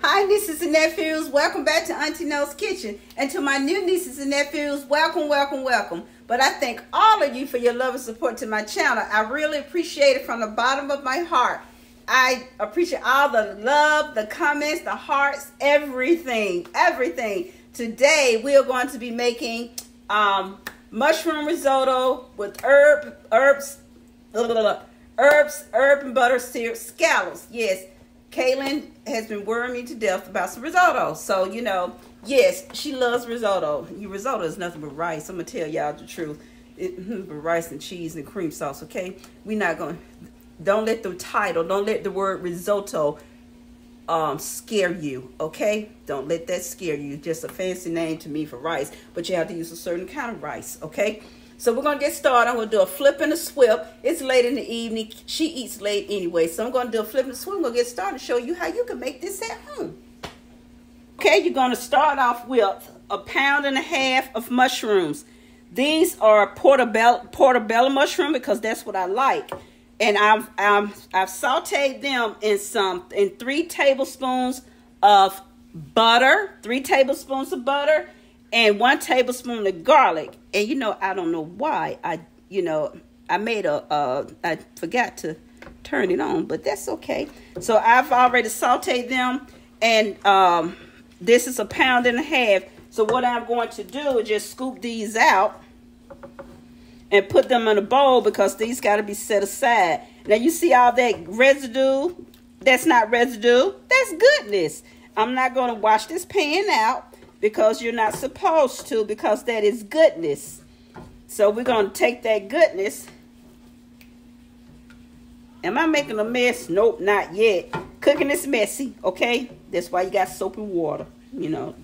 Hi, nieces and nephews. Welcome back to Auntie No's Kitchen. And to my new nieces and nephews, welcome, welcome, welcome. But I thank all of you for your love and support to my channel. I really appreciate it from the bottom of my heart. I appreciate all the love, the comments, the hearts, everything, everything. Today, we are going to be making mushroom risotto with herb and butter seared scallops. Yes. Kaylin has been worrying me to death about some risotto. So, you know, yes, she loves risotto. Risotto is nothing but rice. I'm going to tell y'all the truth. But rice and cheese and cream sauce, okay? We're not going to, don't let the title, don't let the word risotto scare you, okay? Don't let that scare you. Just a fancy name to me for rice. But you have to use a certain kind of rice, okay? So we're going to get started. I'm going to do a flip and a swip. It's late in the evening. She eats late anyway. So I'm going to do a flip and a swip. I'm going to get started and show you how you can make this at home. Okay, you're going to start off with 1.5 pounds of mushrooms. These are portobello mushroom because that's what I like. And I've sauteed them in 3 tablespoons of butter. 3 tablespoons of butter. And 1 tablespoon of garlic. And you know, I don't know why I made I forgot to turn it on, but that's okay. So I've already sauteed them, and this is 1.5 pounds. So what I'm going to do is just scoop these out and put them in a bowl because these got to be set aside. Now you see all that residue? That's not residue. That's goodness. I'm not going to wash this pan out, because you're not supposed to, because that is goodness. So we're going to take that goodness. Am I making a mess? Nope, not yet. Cooking is messy, okay? That's why you got soap and water, you know.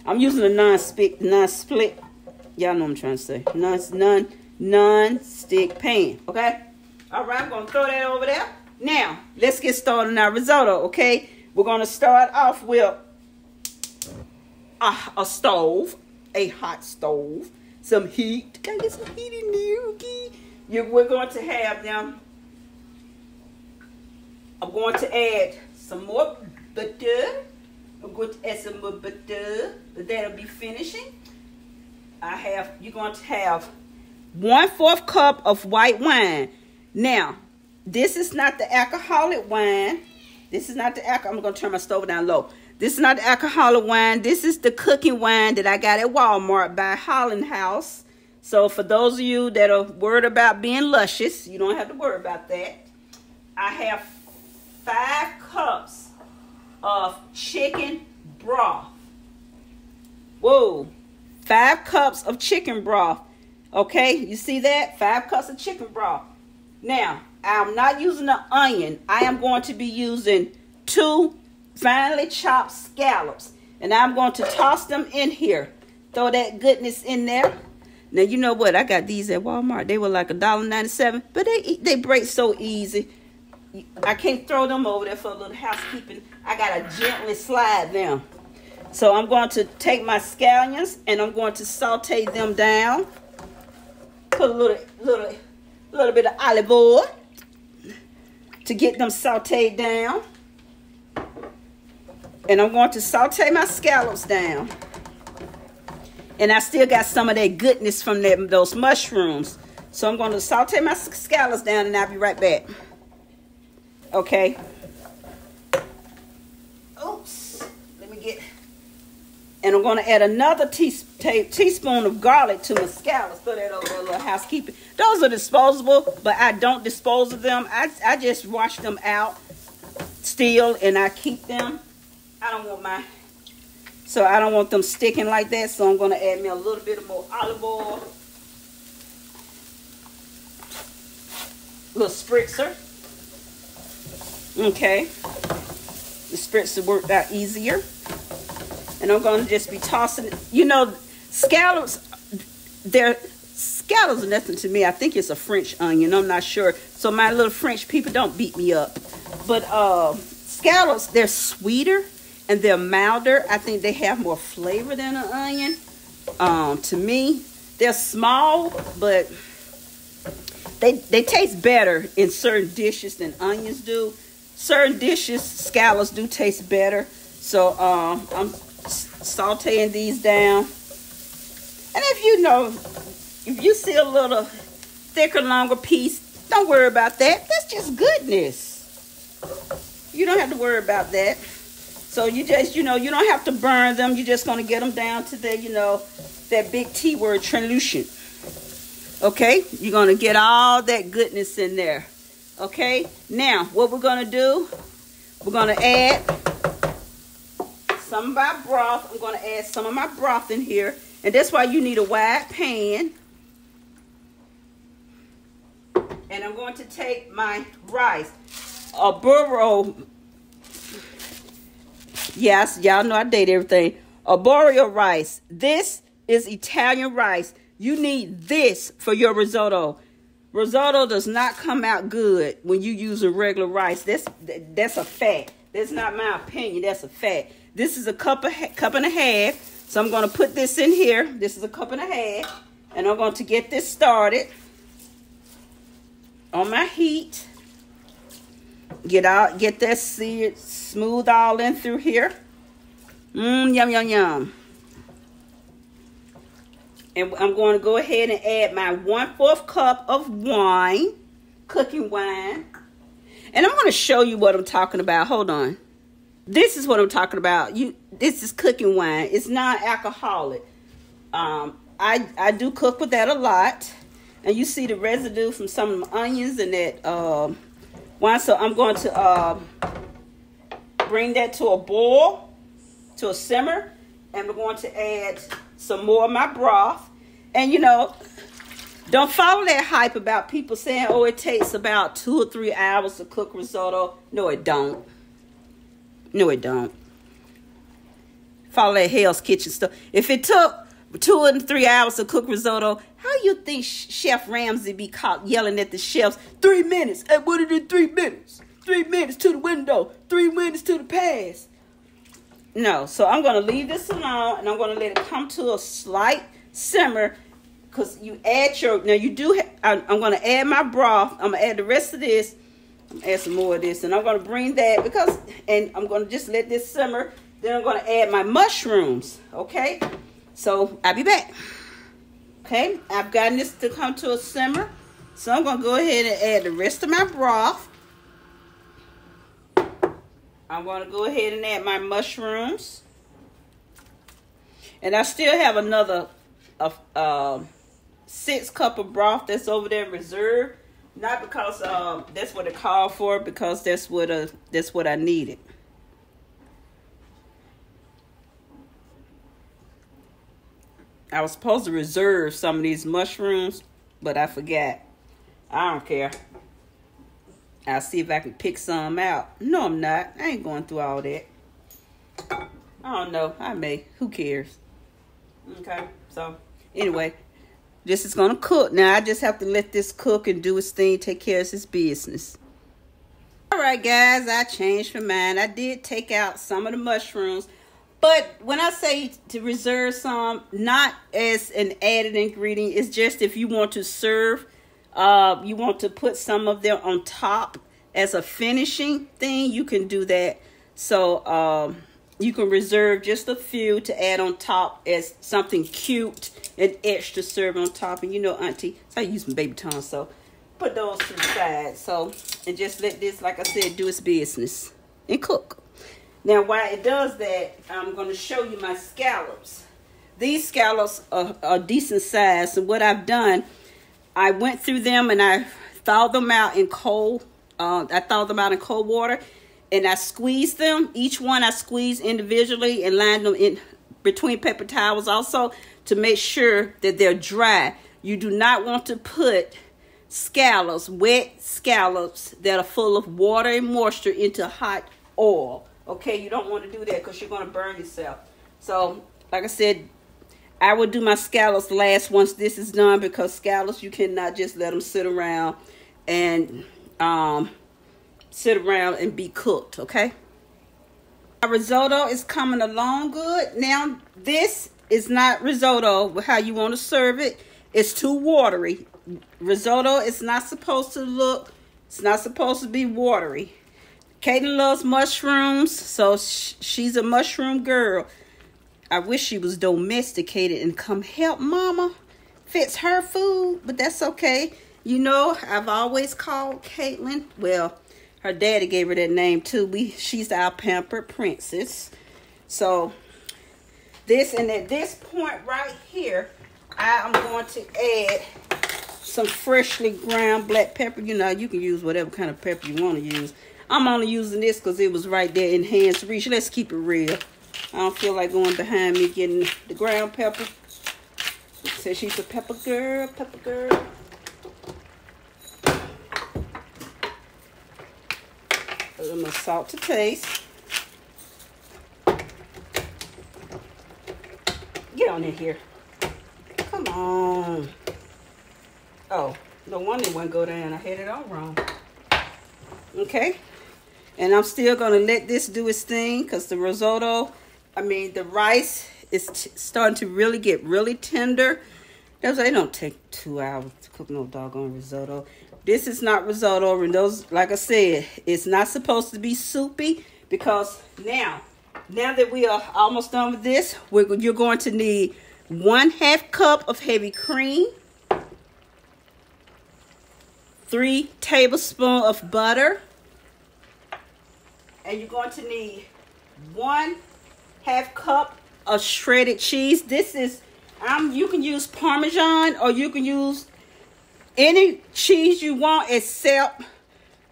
I'm using a non-split. Y'all know what I'm trying to say. Non-stick pan, okay? All right, I'm going to throw that over there. Now, let's get started on our risotto, okay? We're going to start off with a stove, a hot stove, some heat. Can I get some heat in there, okay? We're going to have them. I'm going to add some more butter. I'm going to add some more butter, but that'll be finishing. You're going to have 1/4 cup of white wine. Now, this is not the alcoholic wine. This is not the alcohol. I'm going to turn my stove down low. This is not the alcoholic wine. This is the cooking wine that I got at Walmart by Holland House. So for those of you that are worried about being luscious, you don't have to worry about that. I have 5 cups of chicken broth. Whoa. 5 cups of chicken broth. Okay, you see that? 5 cups of chicken broth. Now, I'm not using an onion. I am going to be using 2 finely chopped scallops, and I'm going to toss them in here. Throw that goodness in there. Now you know what? I got these at Walmart. They were like $1.97, but they break so easy. I can't throw them over there for a little housekeeping. I gotta gently slide them. So I'm going to take my scallions and I'm going to saute them down. Put a little bit of olive oil to get them sauteed down. And I'm going to saute my scallops down. And I still got some of that goodness from those mushrooms. So I'm going to saute my scallops down and I'll be right back. Okay. Oops. Let me get... And I'm going to add another teaspoon of garlic to my scallops. Throw that over there, a little housekeeping. Those are disposable, but I don't dispose of them. I just wash them out still and I keep them. I don't want them sticking like that, so I'm going to add me a little bit more olive oil. A little spritzer. Okay. The spritzer worked out easier. And I'm going to just be tossing it. You know, scallops are nothing to me. I think it's a French onion. I'm not sure. So my little French people, don't beat me up. But scallops, they're sweeter. And they're milder. I think they have more flavor than an onion. To me, they're small, but they taste better in certain dishes than onions do. Certain dishes, scallops do taste better. So I'm sauteing these down. And if you see a little thicker, longer piece, don't worry about that. That's just goodness. You don't have to worry about that. So you just, you don't have to burn them. You're just going to get them down to the, that big T word, translucent. Okay? You're going to get all that goodness in there. Okay? Now, what we're going to do, we're going to add some of my broth. I'm going to add some of my broth in here. And that's why you need a wide pan. And I'm going to take my rice. A burro. Yes, y'all know I date everything. Arborio rice. This is Italian rice. You need this for your risotto. Risotto does not come out good when you use a regular rice. That's a fact. That's not my opinion. That's a fact. This is a cup and a half. So I'm going to put this in here. This is a cup and a half. And I'm going to get this started on my heat. Get that seared smooth all in through here. Yum, yum, yum. And I'm going to go ahead and add my 1/4 cup of wine, cooking wine. And I'm going to show you what I'm talking about. Hold on. This is what I'm talking about. This is cooking wine. It's non-alcoholic. I do cook with that a lot. And you see the residue from some of the onions and that wine. So I'm going to bring that to a boil, to a simmer. And we're going to add some more of my broth. And, don't follow that hype about people saying, oh, it takes about 2 or 3 hours to cook risotto. No, it don't. No, it don't. Follow that Hell's Kitchen stuff. If it took 2 and 3 hours to cook risotto, how you think Chef Ramsay be caught yelling at the chefs, 3 minutes? And what are the 3 minutes? 3 minutes to the window. 3 minutes to the pass. No, so I'm going to leave this alone, and I'm going to let it come to a slight simmer, because you add I'm going to add my broth. I'm going to add the rest of this. I'm going to add some more of this, and I'm going to bring that, and I'm going to just let this simmer. Then I'm going to add my mushrooms, okay? So I'll be back. Okay, I've gotten this to come to a simmer, so I'm going to go ahead and add the rest of my broth. I'm going to go ahead and add my mushrooms. And I still have another 6 cup of broth that's over there reserved. Not because that's what it called for, because that's what I needed. I was supposed to reserve some of these mushrooms, but I forgot. I don't care. I'll see if I can pick some out. No, I'm not. I ain't going through all that. I don't know. I may. Who cares? Okay. So, anyway, this is going to cook. Now, I just have to let this cook and do its thing, take care of its business. All right, guys. I changed my mind. I did take out some of the mushrooms. But when I say to reserve some, not as an added ingredient, it's just if you want to serve, you want to put some of them on top as a finishing thing, you can do that. So you can reserve just a few to add on top as something cute and extra serve on top. And Auntie, so I use my baby tongue, so put those to the side. So, and just let this, like I said, do its business and cook. Now, while it does that, I'm going to show you my scallops. These scallops are decent size. So what I've done, I went through them and I thawed them out in cold. I thawed them out in cold water, and I squeezed them. Each one I squeezed individually and lined them in between paper towels also to make sure that they're dry. You do not want to put scallops, wet scallops that are full of water and moisture into hot oil. Okay, you don't want to do that because you're going to burn yourself. So, like I said, I will do my scallops last once this is done, because scallops, you cannot just let them sit around and be cooked, okay? My risotto is coming along good. Now, this is not risotto how you want to serve it. It's too watery. Risotto is not supposed to look, it's not supposed to be watery. Kaden loves mushrooms, so she's a mushroom girl. I wish she was domesticated and come help mama fix her food, but that's okay. You know, I've always called Caitlin, well, her daddy gave her that name too. She's our pampered princess. So this, and at this point right here, I am going to add some freshly ground black pepper. You know, you can use whatever kind of pepper you want to use. I'm only using this because it was right there in hand's reach. Let's keep it real. I don't feel like going behind me getting the ground pepper. Says she's a pepper girl, pepper girl. A little salt to taste. Get on in here. Come on. Oh, no wonder it wouldn't go down. I had it all wrong. Okay. And I'm still going to let this do its thing because the risotto, the rice is starting to really get really tender. That's why it don't take 2 hours to cook no doggone risotto. This is not risotto. And those, like I said, it's not supposed to be soupy because now that we are almost done with this, you're going to need 1/2 cup of heavy cream, 3 tablespoons of butter, and you're going to need 1/2 cup of shredded cheese. This is, you can use Parmesan or you can use any cheese you want except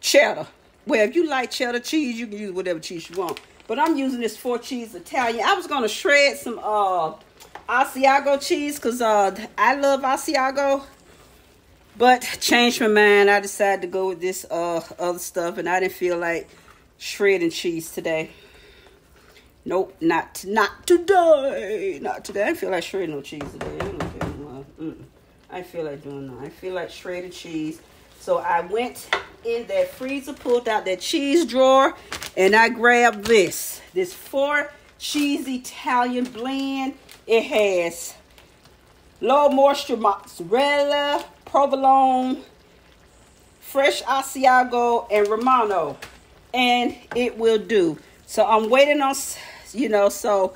cheddar. Well, if you like cheddar cheese, you can use whatever cheese you want. But I'm using this 4-cheese Italian. I was going to shred some Asiago cheese because I love Asiago. But changed my mind. I decided to go with this other stuff. And I didn't feel like shredding cheese today. Nope, not today. Not today. I didn't feel like shredding no cheese today. I don't care anymore. I feel like doing that. I feel like shredded cheese. So I went in that freezer, pulled out that cheese drawer, and I grabbed this 4-cheese Italian blend. It has low moisture mozzarella, provolone, fresh Asiago, and Romano, and it will do. So I'm waiting on, so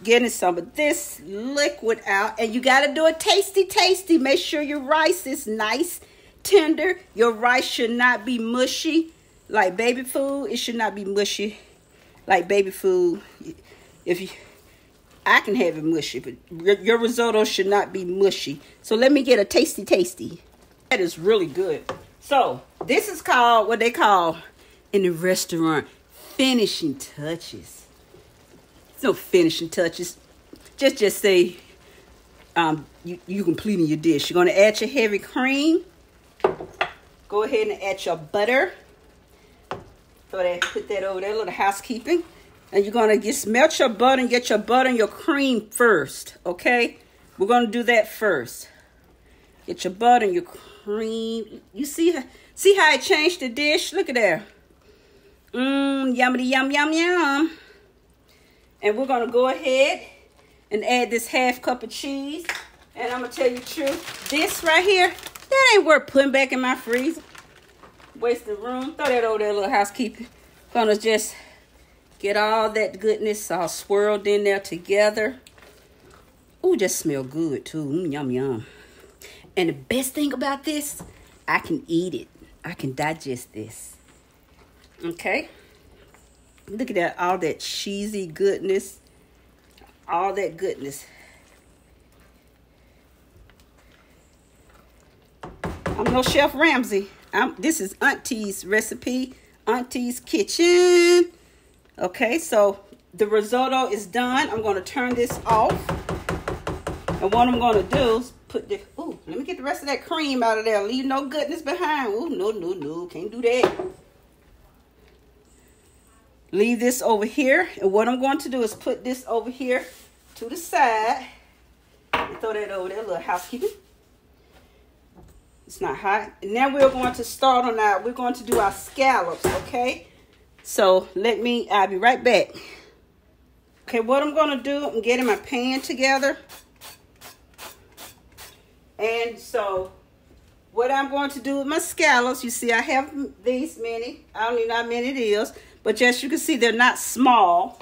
getting some of this liquid out, and you got to do it tasty. Make sure your rice is nice, tender. Your rice should not be mushy like baby food. It should not be mushy like baby food. I can have it mushy, but your risotto should not be mushy. So let me get a tasty. That is really good. So this is called what they call in the restaurant finishing touches. It's no finishing touches. Just say you completing your dish. You're going to add your heavy cream. Go ahead and add your butter. Put that over there, a little housekeeping. And you're going to melt your butter and get your butter and your cream first, okay? We're going to do that first. Get your butter and your cream. You see how it changed the dish? Look at that. Yummity, yum. And we're going to go ahead and add this 1/2 cup of cheese. And I'm going to tell you the truth. This right here, that ain't worth putting back in my freezer. Wasting room. Throw that over there, little housekeeping. Gonna just get all that goodness all swirled in there together. Ooh, just smell good too. Yum. And the best thing about this, I can eat it. I can digest this. Okay. Look at that, all that cheesy goodness. All that goodness. I'm no Chef Ramsay. This is Auntie's recipe, Auntie's kitchen. Okay, so the risotto is done. I'm going to turn this off. And what I'm going to do is let me get the rest of that cream out of there. Leave no goodness behind. Ooh, no, can't do that. Leave this over here. And what I'm going to do is put this over here to the side. And throw that over there, a little housekeeping. It's not hot. And now we're going to start on we're going to do our scallops, okay? So I'll be right back. Okay, what I'm going to do, I'm getting my pan together. And so what I'm going to do with my scallops, you see I have these many. I don't know how many it is, but just you can see they're not small.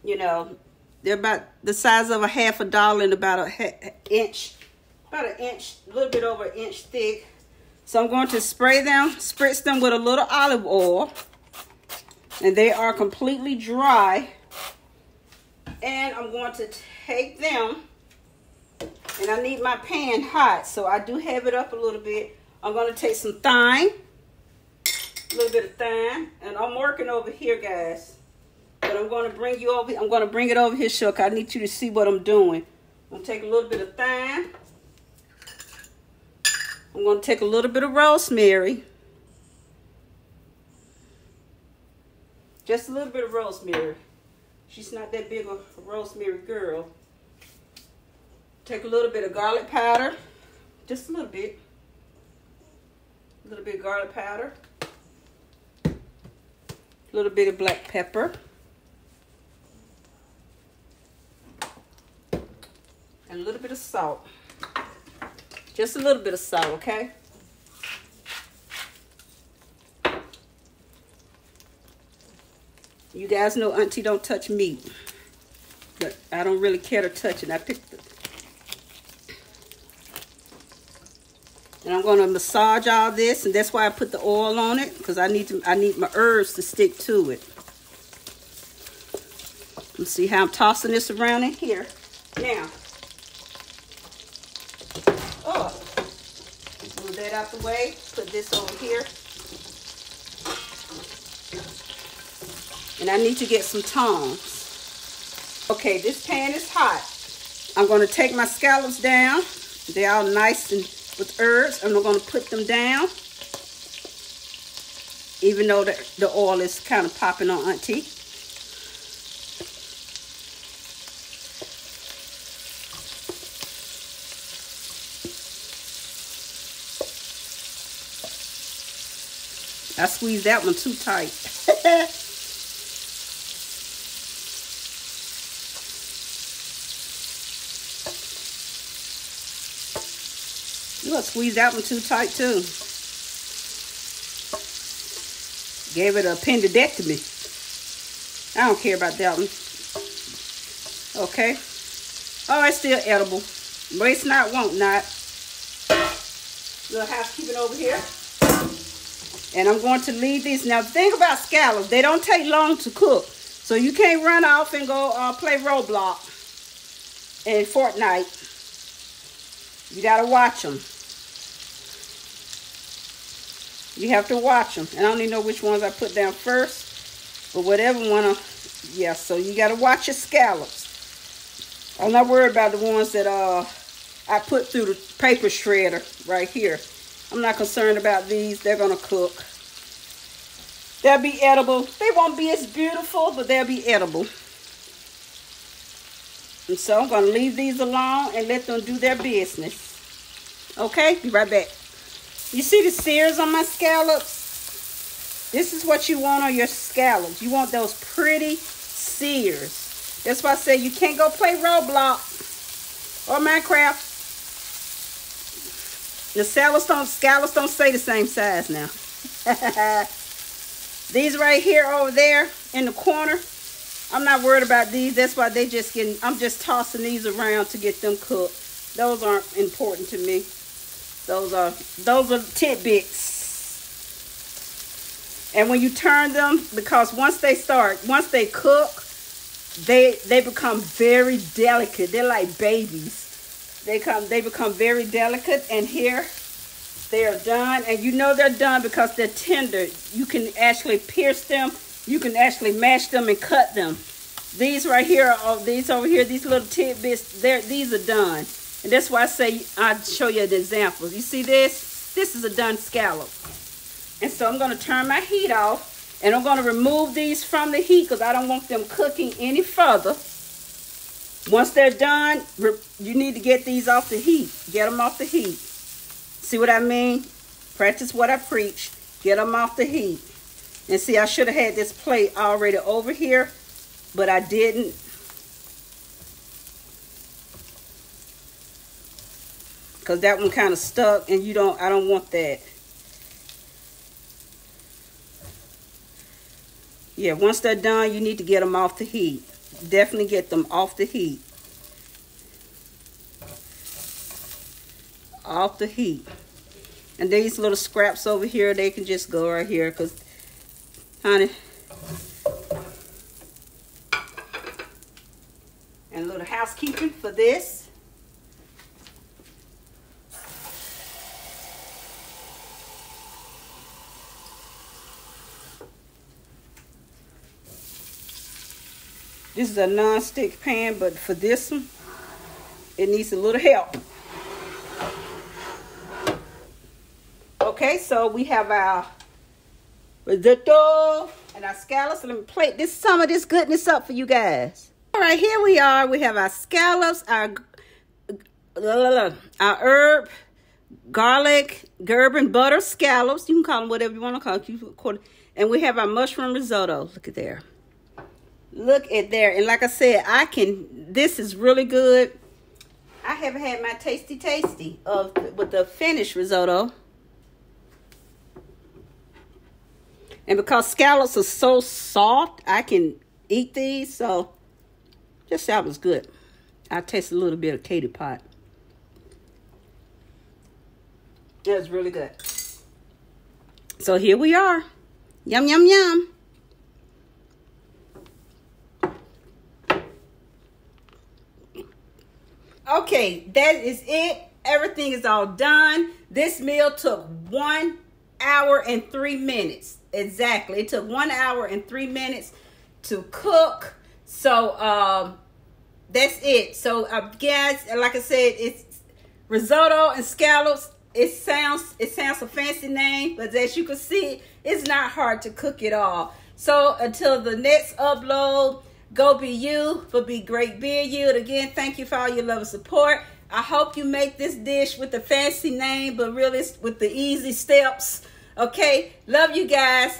You know, they're about the size of a $1/2 and about an inch, a little bit over an inch thick. So I'm going to spritz them with a little olive oil, and they are completely dry. And I'm going to take them, and I need my pan hot, so I do have it up a little bit. I'm going to take some thyme, a little bit of thyme, and I'm working over here, guys. But I'm going to bring you over. I'm going to bring it over here, Shook. I need you to see what I'm doing. I'm going to take a little bit of thyme. I'm going to take a little bit of rosemary. Just a little bit of rosemary. She's not that big of a rosemary girl. Take a little bit of garlic powder. Just a little bit. A little bit of garlic powder. A little bit of black pepper. And a little bit of salt. Just a little bit of salt, okay? You guys know Auntie don't touch meat. But I don't really care to touch it. I picked it. And I'm going to massage all this, and that's why I put the oil on it, because I need my herbs to stick to it. You see how I'm tossing this around in here. Now, move that out the way. Put this over here. And I need to get some tongs. Okay, this pan is hot. I'm going to take my scallops down. They're all nice and with herbs, and I'm going to put them down. Even though the oil is kind of popping on Auntie. I squeezed that one too tight. You gonna squeeze that one too tight too. Gave it a appendectomy. I don't care about that one. Okay. Oh, it's still edible. Waste not, want not. Little housekeeping over here. And I'm going to leave these. Now, the thing about scallops, they don't take long to cook. So you can't run off and go play Roblox in Fortnite. You got to watch them. You have to watch them. And I don't even know which ones I put down first. But whatever one. Yeah, so you got to watch your scallops. I'm not worried about the ones that I put through the paper shredder right here. I'm not concerned about these. They're going to cook. They'll be edible. They won't be as beautiful, but they'll be edible. And so I'm going to leave these alone and let them do their business. Okay? Be right back. You see the sears on my scallops? This is what you want on your scallops. You want those pretty sears. That's why I say you can't go play Roblox or Minecraft. The scallops don't stay the same size now. These right here over there in the corner, I'm not worried about these. That's why they just getting, I'm just tossing these around to get them cooked. Those aren't important to me. Those are tidbits. And when you turn them, because once they cook, they become very delicate. They're like babies. They become very delicate, and here they are done. And you know they're done because they're tender. You can actually pierce them. You can actually mash them and cut them. These right here, these over here, these little tidbits, these are done. And that's why I say I'll show you an example. You see this? This is a done scallop. And so I'm going to turn my heat off, and I'm going to remove these from the heat because I don't want them cooking any further. Once they're done, you need to get these off the heat. Get them off the heat. See what I mean? Practice what I preach. Get them off the heat. And see, I should have had this plate already over here, but I didn't. because that one kind of stuck, and I don't want that. Yeah, once they're done, you need to get them off the heat. Definitely get them off the heat. Off the heat. And these little scraps over here, they can just go right here, because, honey. And a little housekeeping for this. This is a non-stick pan, but for this one, it needs a little help. Okay, so we have our risotto and our scallops. Let me plate some of this goodness up for you guys. All right, here we are. We have our scallops, our herb, garlic, gerb, and butter scallops. You can call them whatever you want to call them. And we have our mushroom risotto. Look at there. Look at there. And like I said, this is really good. I haven't had my tasty with the finished risotto. And because scallops are so soft, I can eat these. So, this salad was good. I taste a little bit of Katie pot. It was really good. So, here we are. Yum, yum, yum. Okay, that is it. Everything is all done. This meal took 1 hour and 3 minutes. Exactly. It took 1 hour and 3 minutes to cook. So, that's it. So, guys, like I said, it's risotto and scallops. It sounds a fancy name, but as you can see, it's not hard to cook it all. So, until the next upload, go be you, but be great being you. And again, thank you for all your love and support. I hope you make this dish with the fancy name, but really with the easy steps. Okay, love you guys.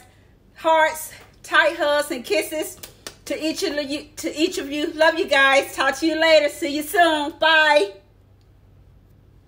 Hearts, tight hugs, and kisses to each of you. Love you guys. Talk to you later. See you soon. Bye.